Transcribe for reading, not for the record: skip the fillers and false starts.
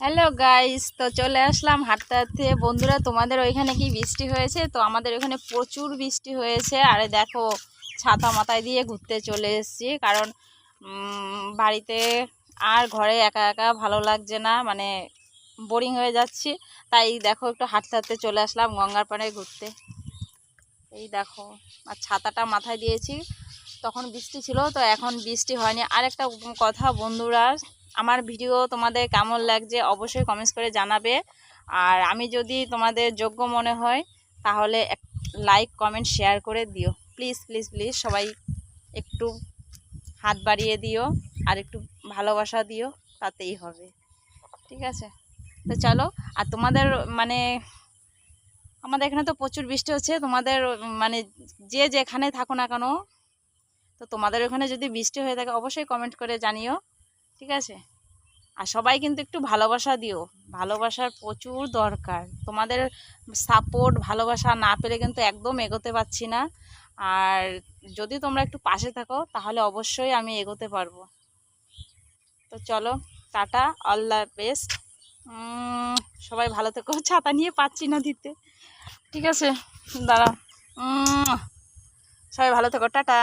Hello guys, তো চলে আসলাম হাঁটতে হাঁটতে। বন্ধুরা, তোমাদের ওইখানে কি বৃষ্টি হয়েছে? তো আমাদের ওইখানে প্রচুর বৃষ্টি হয়েছে। আরে দেখো, ছাতা মাথায় দিয়ে ঘুরতে চলে এসেছি, কারণ বাড়িতে আর ঘরে একা একা ভালো লাগছে না, মানে বোরিং হয়ে যাচ্ছি। তাই দেখো, একটু হাঁটতে হাঁটতে চলে আসলাম গঙ্গার পাড়ে ঘুরতে। এই দেখো, আর ছাতাটা মাথায় দিয়েছি। তখন বৃষ্টি ছিল, তো এখন বৃষ্টি হয়নি। আর একটা কথা বন্ধুরা, আমার ভিডিও তোমাদের কেমন লাগছে অবশ্যই কমেন্টস করে জানাবে। আর আমি যদি তোমাদের যোগ্য মনে হয় তাহলে লাইক কমেন্ট শেয়ার করে দিও। প্লিজ প্লিজ প্লিজ সবাই একটু হাত বাড়িয়ে দিও আর একটু ভালোবাসা দিও, তাতেই হবে। ঠিক আছে, তো চলো। আর তোমাদের মানে আমাদের এখানে তো প্রচুর বৃষ্টি হচ্ছে। তোমাদের মানে যে যেখানে থাকো না কেন, তো তোমাদের ওখানে যদি বৃষ্টি হয়ে থাকে অবশ্যই কমেন্ট করে জানিও। ঠিক আছে, আর সবাই কিন্তু একটু ভালোবাসা দিও। ভালোবাসার প্রচুর দরকার। তোমাদের সাপোর্ট ভালোবাসা না পেলে কিন্তু একদম এগোতে পারছি না। আর যদি তোমরা একটু পাশে থাকো তাহলে অবশ্যই আমি এগোতে পারবো। তো চলো, টাটা, অল দ্য বেস্ট। সবাই ভালো থেকো। ছাতা নিয়ে পাচ্ছি না দিতে। ঠিক আছে, দাঁড়াও। সবাই ভালো থেকো, টাটা।